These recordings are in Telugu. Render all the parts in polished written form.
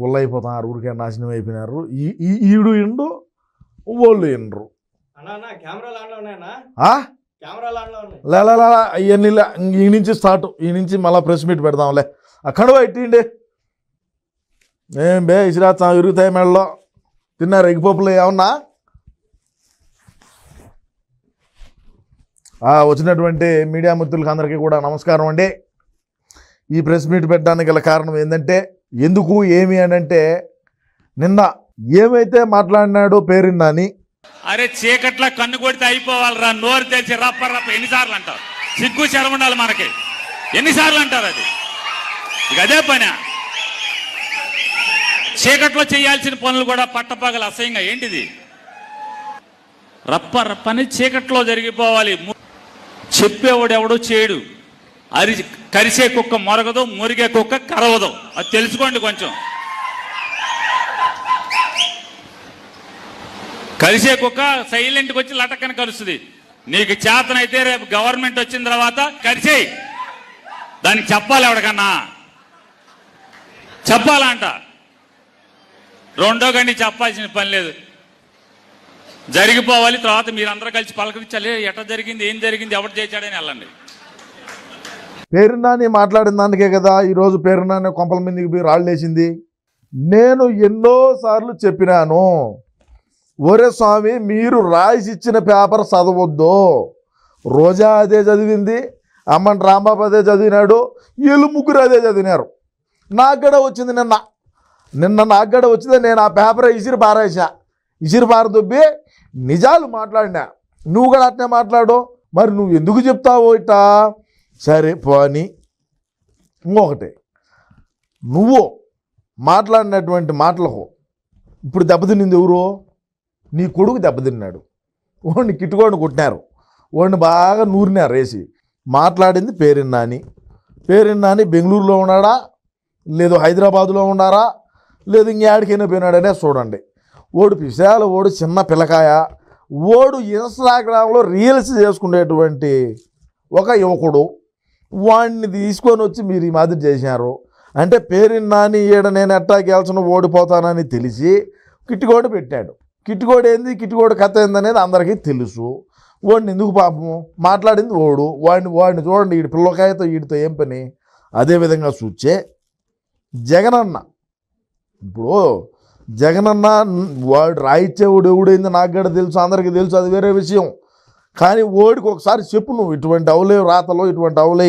గుల్లైపోతున్నారు, ఊరికే నాశనం అయిపోయినారు. ఈడు ఇండు వాళ్ళు ఇండ్రు. అవన్నీ ఈ నుంచి స్టార్ట్, ఈ నుంచి మళ్ళీ ప్రెస్ మీట్ పెడదాంలే. అక్కడ పెట్టిండే ఏం బే ఇసిరాత్సా ఇరుగుతాయి మెడలో. తిన్నారు ఎగ్గిపప్పులు ఏమన్నా? వచ్చినటువంటి మీడియా మిత్రులకు అందరికీ కూడా నమస్కారం అండి. ఈ ప్రెస్ మీట్ పెట్టడానికి గల కారణం ఏంటంటే, ఎందుకు ఏమి అని అంటే, నిన్న ఏమైతే మాట్లాడినాడో పేరుని నాని, అరే చీకట్లా కన్ను కొడితే అయిపోవాలరా, నోరు తెరిచి రప్ప రప్ప ఎన్నిసార్లు అంటారు? సిగ్గు శరం ఉండాలి మనకి, ఎన్నిసార్లు అంటారు? అది ఇక అదే పని. చీకట్లో చేయాల్సిన పనులు కూడా పట్టపగలు అసహ్యంగా ఏంటిది? రప్ప రప్పని చీకట్లో జరిగిపోవాలి. చెప్పేవాడు ఎవడో చేయడు. కరిసే కుక్క మొరగదు, మురిగే కుక్క కరవదు. అది తెలుసుకోండి కొంచెం. కరిసే కుక్క సైలెంట్కి వచ్చి లటక్కని కరుస్తుంది. నీకు చేతనైతే రేపు గవర్నమెంట్ వచ్చిన తర్వాత కరిసేయి. దానికి చెప్పాలి, ఎవడికన్నా చెప్పాలంట. రెండో గండి చెప్పాల్సిన పని లేదు, జరిగిపోవాలి. తర్వాత మీరందరూ కలిసి పలకరించాలి, ఎట్లా జరిగింది, ఏం జరిగింది, ఎవరు చేశాడని వెళ్ళండి. పేరుని నాని మాట్లాడిన దానికే కదా ఈరోజు పేరుని నాని కొంపల మీదకి పోయి రాళ్ళు వేసింది. నేను ఎన్నోసార్లు చెప్పినాను, ఒరే స్వామి మీరు రాసిచ్చిన పేపర్ చదవద్దు. రోజా అదే చదివింది, అమ్మన్ రాంబాబు అదే చదివినాడు, వీళ్ళు ముగ్గురు అదే చదివినారు. నాకు కూడా వచ్చింది నిన్న నాకు కూడా వచ్చింది. నేను ఆ పేపర్ ఇసిరి పారదొబ్బి నిజాలు మాట్లాడినా. నువ్వు కూడా అట్నే మాట్లాడు. మరి నువ్వు ఎందుకు చెప్తావో ఇట్టా? సరే పోని. ఇంకొకటి, నువ్వు మాట్లాడినటువంటి మాటలకు ఇప్పుడు దెబ్బతినింది ఎవరు? నీ కొడుకు దెబ్బతిన్నాడు. వాడిని కిట్టుకోడిని కొట్టినారు, వాడిని బాగా నూరినారు వేసి. మాట్లాడింది పేరుని నాని బెంగళూరులో ఉన్నాడా, లేదు హైదరాబాదులో ఉన్నారా, లేదు ఇంకేడికైనా పోయినాడనే చూడండి. ఓడు పిశాల, ఓడు చిన్న పిల్లకాయ, ఓడు ఇన్స్టాగ్రామ్లో రీల్స్ చేసుకునేటువంటి ఒక యువకుడు. వాడిని తీసుకొని వచ్చి మీరు ఈ మాదిరి చేశారు అంటే, పేరుని నాని ఈడ నేను ఎట్టా గెలిచిన ఓడిపోతానని తెలిసి కిట్టుకోడి పెట్టాడు. కిట్టుకోడి ఏంది, కిట్టుకోడి కథ ఏందనేది అందరికీ తెలుసు. వాడిని ఎందుకు పాపము మాట్లాడింది ఓడు. వాడిని చూడండి, వీడి పిల్లకాయతో వీడితో ఏం పని? అదేవిధంగా చూచే జగనన్న, ఇప్పుడు జగనన్న వాడు రాయిచ్చేవాడు ఎవడైంది నాకు కూడా తెలుసు, అందరికీ తెలుసు, అది వేరే విషయం. కానీ ఓడికి ఒకసారి చెప్పు, నువ్వు ఇటువంటి అవులే రాతలో ఇటువంటి అవులే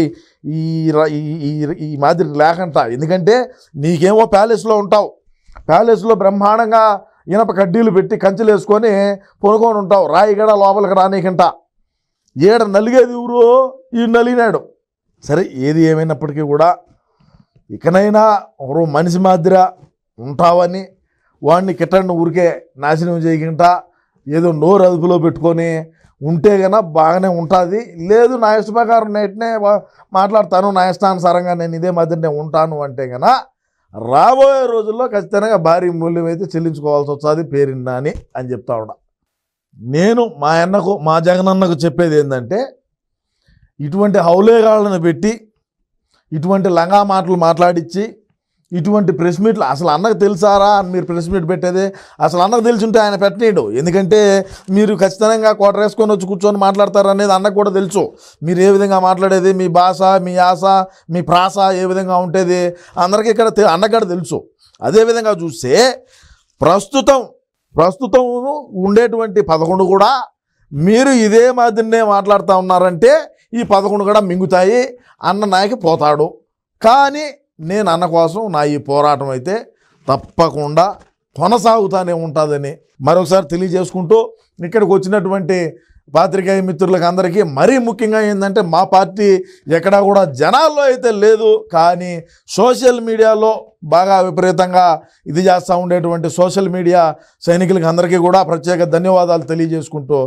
ఈ మాదిరి లేకంట. ఎందుకంటే నీకేమో ప్యాలెస్లో ఉంటావు, ప్యాలెస్లో బ్రహ్మాండంగా ఇనప కడ్డీలు పెట్టి కంచెలు వేసుకొని పొనుకొని ఉంటావు, రాయిగడ లోపలికి రానీకంట. ఏడ నలిగేది ఊరు ఈ నలిగినాడు. సరే, ఏది ఏమైనప్పటికీ కూడా ఇకనైనా ఒకరు మనిషి మాదిరి ఉంటావని వాడిని కిట్టండి ఊరికే నాశనం చేయకుండా ఏదో నోరు అదుపులో పెట్టుకొని ఉంటే కన్నా బాగానే ఉంటుంది. లేదు నా ఇష్ట ప్రకారం నేటినే మాట్లాడతాను, నా ఇష్టానుసారంగా నేను ఇదే మాదిరినే ఉంటాను అంటే కన్నా రాబోయే రోజుల్లో ఖచ్చితంగా భారీ మూల్యం అయితే చెల్లించుకోవాల్సి వస్తుంది పేరుని నాని అని చెప్తా ఉన్నా. నేను మా జగనన్నకు చెప్పేది ఏంటంటే, ఇటువంటి హౌలేగాళ్ళను పెట్టి ఇటువంటి లంగా మాటలు మాట్లాడించి ఇటువంటి ప్రెస్ మీట్లు అసలు అన్నకు తెలుసారా అని మీరు ప్రెస్ మీట్ పెట్టేది? అసలు అన్నకు తెలిసి ఉంటే ఆయన పెట్టనీడు. ఎందుకంటే మీరు ఖచ్చితంగా కోటర్ వేసుకొని వచ్చి కూర్చొని మాట్లాడతారు అనేది అన్నకు కూడా తెలుసు. మీరు ఏ విధంగా మాట్లాడేది, మీ భాష, మీ యాస, మీ ప్రాస ఏ విధంగా ఉంటుంది అందరికీ ఇక్కడ అన్నకు కూడా తెలుసు. అదేవిధంగా చూస్తే ప్రస్తుతం ఉండేటువంటి 11 కూడా మీరు ఇదే మాదిరినే మాట్లాడుతూ ఉన్నారంటే ఈ 11 కూడా మింగుతాయి, అన్న నాయకి పోతాడు. కానీ నేను అన్న కోసం నా ఈ పోరాటం అయితే తప్పకుండా కొనసాగుతూనే ఉంటుందని మరొకసారి తెలియజేసుకుంటూ, ఇక్కడికి వచ్చినటువంటి పాత్రికేయ మిత్రులకు అందరికీ మరీ ముఖ్యంగా ఏంటంటే, మా పార్టీ ఎక్కడా కూడా జనాల్లో అయితే లేదు, కానీ సోషల్ మీడియాలో బాగా విపరీతంగా ఇది చేస్తూ ఉండేటువంటి సోషల్ మీడియా సైనికులకి అందరికీ కూడా ప్రత్యేక ధన్యవాదాలు తెలియజేసుకుంటూ